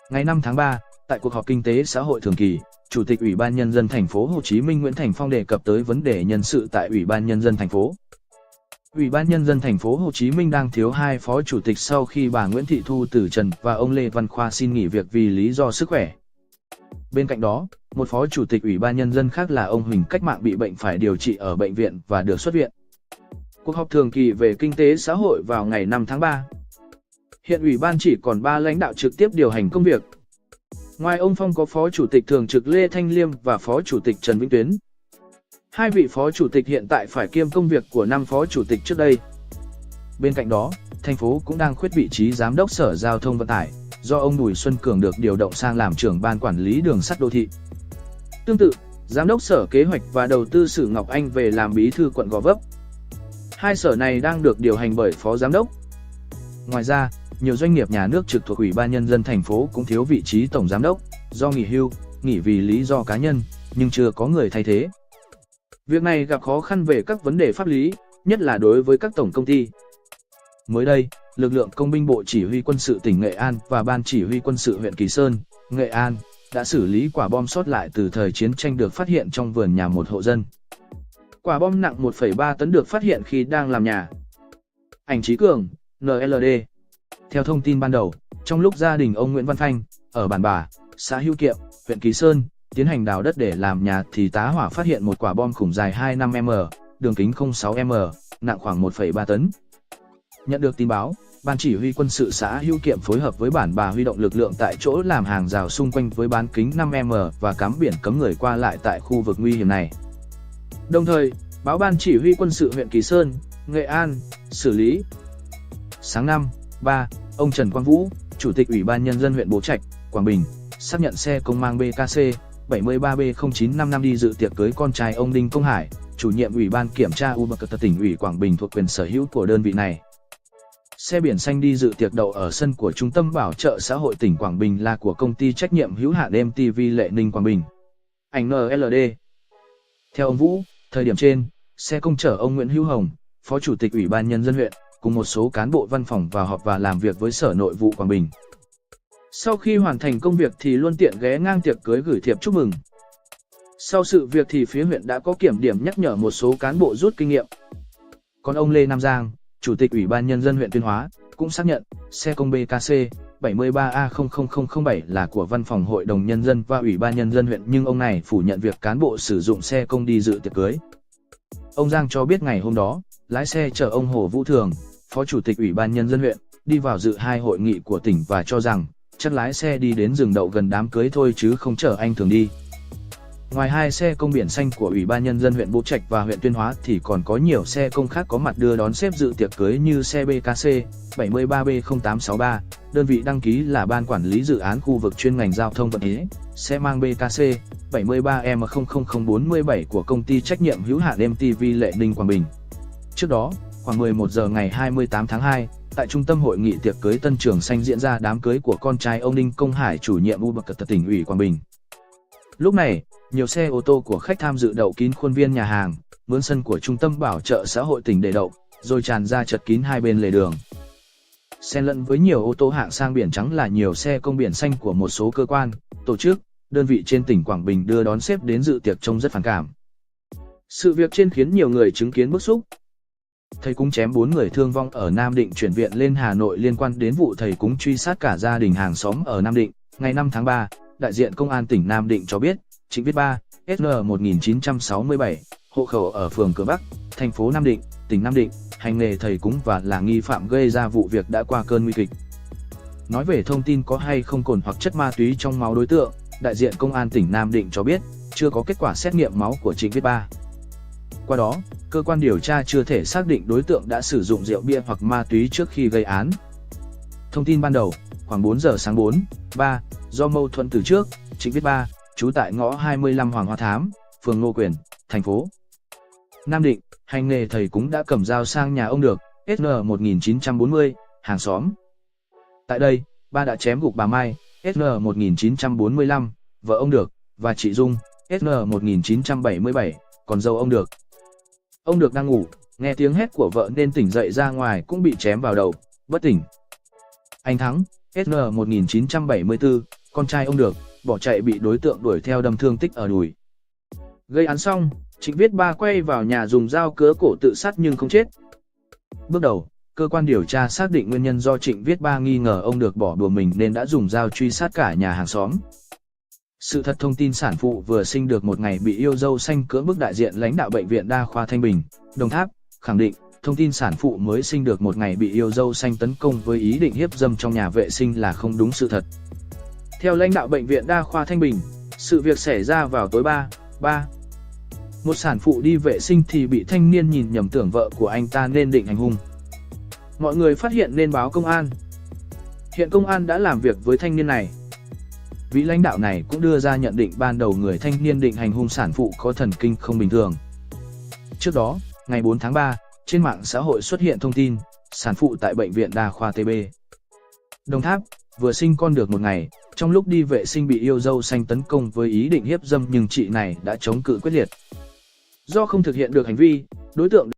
Ngày 5 tháng 3, tại cuộc họp kinh tế xã hội thường kỳ, Chủ tịch Ủy ban Nhân dân thành phố Hồ Chí Minh Nguyễn Thành Phong đề cập tới vấn đề nhân sự tại Ủy ban Nhân dân thành phố. Ủy ban Nhân dân thành phố Hồ Chí Minh đang thiếu 2 phó chủ tịch sau khi bà Nguyễn Thị Thu từ trần và ông Lê Văn Khoa xin nghỉ việc vì lý do sức khỏe. Bên cạnh đó, một phó chủ tịch Ủy ban Nhân dân khác là ông Huỳnh Cách Mạng bị bệnh phải điều trị ở bệnh viện và được xuất viện. Cuộc họp thường kỳ về kinh tế xã hội vào ngày 5 tháng 3. Hiện Ủy ban chỉ còn 3 lãnh đạo trực tiếp điều hành công việc. Ngoài ông Phong có Phó Chủ tịch Thường trực Lê Thanh Liêm và Phó Chủ tịch Trần Vĩnh Tuyến. 2 vị Phó Chủ tịch hiện tại phải kiêm công việc của 5 Phó Chủ tịch trước đây. Bên cạnh đó, thành phố cũng đang khuyết vị trí Giám đốc Sở Giao thông Vận tải, do ông Bùi Xuân Cường được điều động sang làm trưởng ban quản lý đường sắt đô thị. Tương tự, Giám đốc Sở Kế hoạch và Đầu tư Sử Ngọc Anh về làm bí thư quận Gò Vấp. 2 sở này đang được điều hành bởi Phó Giám đốc. Ngoài ra, nhiều doanh nghiệp nhà nước trực thuộc Ủy ban Nhân dân thành phố cũng thiếu vị trí Tổng Giám đốc, do nghỉ hưu, nghỉ vì lý do cá nhân, nhưng chưa có người thay thế. Việc này gặp khó khăn về các vấn đề pháp lý, nhất là đối với các tổng công ty. Mới đây, lực lượng công binh Bộ Chỉ huy Quân sự tỉnh Nghệ An và Ban Chỉ huy Quân sự huyện Kỳ Sơn, Nghệ An, đã xử lý quả bom sót lại từ thời chiến tranh được phát hiện trong vườn nhà một hộ dân. Quả bom nặng 1,3 tấn được phát hiện khi đang làm nhà. Ảnh Trí Cường, NLD. Theo thông tin ban đầu, trong lúc gia đình ông Nguyễn Văn Phanh, ở Bản Bà, xã Hữu Kiệm, huyện Kỳ Sơn, tiến hành đào đất để làm nhà thì tá hỏa phát hiện một quả bom khủng dài 25m, đường kính 0,6m, nặng khoảng 1,3 tấn. Nhận được tin báo, Ban Chỉ huy Quân sự xã Hữu Kiệm phối hợp với Bản Bà huy động lực lượng tại chỗ làm hàng rào xung quanh với bán kính 5m và cắm biển cấm người qua lại tại khu vực nguy hiểm này. Đồng thời, báo Ban Chỉ huy Quân sự huyện Kỳ Sơn, Nghệ An, xử lý. Sáng 5/3, ông Trần Quang Vũ, Chủ tịch Ủy ban Nhân dân huyện Bố Trạch, Quảng Bình, xác nhận xe công mang BKC 73B0955 đi dự tiệc cưới con trai ông Đinh Công Hải, chủ nhiệm Ủy ban Kiểm tra UBC tỉnh ủy Quảng Bình thuộc quyền sở hữu của đơn vị này. Xe biển xanh đi dự tiệc đậu ở sân của Trung tâm Bảo trợ xã hội tỉnh Quảng Bình là của công ty trách nhiệm hữu hạn MTV Lệ Ninh Quảng Bình. Ảnh NLD. Theo ông Vũ, thời điểm trên, xe công chở ông Nguyễn Hữu Hồng, Phó Chủ tịch Ủy ban Nhân dân huyện, cùng một số cán bộ văn phòng vào họp và làm việc với Sở Nội vụ Quảng Bình. Sau khi hoàn thành công việc thì luôn tiện ghé ngang tiệc cưới gửi thiệp chúc mừng. Sau sự việc thì phía huyện đã có kiểm điểm nhắc nhở một số cán bộ rút kinh nghiệm. Còn ông Lê Nam Giang, Chủ tịch Ủy ban Nhân dân huyện Tuyên Hóa, cũng xác nhận xe công BKC 73A00007 là của Văn phòng Hội đồng Nhân dân và Ủy ban Nhân dân huyện, nhưng ông này phủ nhận việc cán bộ sử dụng xe công đi dự tiệc cưới. Ông Giang cho biết ngày hôm đó, lái xe chở ông Hồ Vũ Thường, Phó Chủ tịch Ủy ban Nhân dân huyện, đi vào dự 2 hội nghị của tỉnh và cho rằng chắc lái xe đi đến dừng đậu gần đám cưới thôi chứ không chở anh Thường đi. Ngoài 2 xe công biển xanh của Ủy ban Nhân dân huyện Bố Trạch và huyện Tuyên Hóa thì còn có nhiều xe công khác có mặt đưa đón sếp dự tiệc cưới như xe BKC 73B0863, đơn vị đăng ký là Ban Quản lý Dự án Khu vực chuyên ngành Giao thông Vận tải, xe mang BKC 73M00047 của công ty trách nhiệm hữu hạn MTV Lệ Ninh Quảng Bình. Trước đó, khoảng 11 giờ ngày 28 tháng 2, tại trung tâm hội nghị tiệc cưới Tân Trường Xanh diễn ra đám cưới của con trai ông Đinh Công Hải, chủ nhiệm UBC tỉnh ủy Quảng Bình. Lúc này, nhiều xe ô tô của khách tham dự đậu kín khuôn viên nhà hàng, mướn sân của Trung tâm Bảo trợ xã hội tỉnh để đậu, rồi tràn ra chật kín hai bên lề đường. Xen lẫn với nhiều ô tô hạng sang biển trắng là nhiều xe công biển xanh của một số cơ quan, tổ chức, đơn vị trên tỉnh Quảng Bình đưa đón sếp đến dự tiệc trông rất phản cảm. Sự việc trên khiến nhiều người chứng kiến bức xúc. Thầy cúng chém 4 người thương vong ở Nam Định chuyển viện lên Hà Nội liên quan đến vụ thầy cúng truy sát cả gia đình hàng xóm ở Nam Định. Ngày 5 tháng 3, đại diện Công an tỉnh Nam Định cho biết, Trịnh Viết Ba, SN 1967, hộ khẩu ở phường Cửa Bắc, thành phố Nam Định, tỉnh Nam Định, hành nghề thầy cúng và là nghi phạm gây ra vụ việc đã qua cơn nguy kịch. Nói về thông tin có hay không cồn hoặc chất ma túy trong máu đối tượng, đại diện Công an tỉnh Nam Định cho biết, chưa có kết quả xét nghiệm máu của Trịnh Viết Ba. Qua đó, cơ quan điều tra chưa thể xác định đối tượng đã sử dụng rượu bia hoặc ma túy trước khi gây án. Thông tin ban đầu, khoảng 4 giờ sáng 4/3, do mâu thuẫn từ trước, Trịnh Viết Ba, trú tại ngõ 25 Hoàng Hoa Thám, phường Ngô Quyền, thành phố Nam Định, hành nghề thầy cúng đã cầm dao sang nhà ông Được, SN 1940, hàng xóm. Tại đây, Ba đã chém gục bà Mai, SN 1945, vợ ông Được, và chị Dung, SN 1977, còn dâu ông Được. Ông Được đang ngủ, nghe tiếng hét của vợ nên tỉnh dậy ra ngoài cũng bị chém vào đầu, bất tỉnh. Anh Thắng, SN 1974, con trai ông được, bỏ chạy bị đối tượng đuổi theo đâm thương tích ở đùi. Gây án xong, Trịnh Viết Ba quay vào nhà dùng dao cứa cổ tự sát nhưng không chết. Bước đầu, cơ quan điều tra xác định nguyên nhân do Trịnh Viết Ba nghi ngờ ông được bỏ đùa mình nên đã dùng dao truy sát cả nhà hàng xóm. Sự thật thông tin sản phụ vừa sinh được một ngày bị yêu dâu xanh cưỡng bức. Đại diện lãnh đạo Bệnh viện Đa khoa Thanh Bình, Đồng Tháp, khẳng định thông tin sản phụ mới sinh được một ngày bị yêu dâu xanh tấn công với ý định hiếp dâm trong nhà vệ sinh là không đúng sự thật. Theo lãnh đạo Bệnh viện Đa khoa Thanh Bình, sự việc xảy ra vào tối 3. Một sản phụ đi vệ sinh thì bị thanh niên nhìn nhầm tưởng vợ của anh ta nên định hành hung. Mọi người phát hiện nên báo công an. Hiện công an đã làm việc với thanh niên này. Vị lãnh đạo này cũng đưa ra nhận định ban đầu người thanh niên định hành hung sản phụ có thần kinh không bình thường. Trước đó, ngày 4 tháng 3, trên mạng xã hội xuất hiện thông tin, sản phụ tại Bệnh viện Đa khoa TB Đồng Tháp vừa sinh con được một ngày, trong lúc đi vệ sinh bị yêu dâu xanh tấn công với ý định hiếp dâm nhưng chị này đã chống cự quyết liệt. Do không thực hiện được hành vi, đối tượng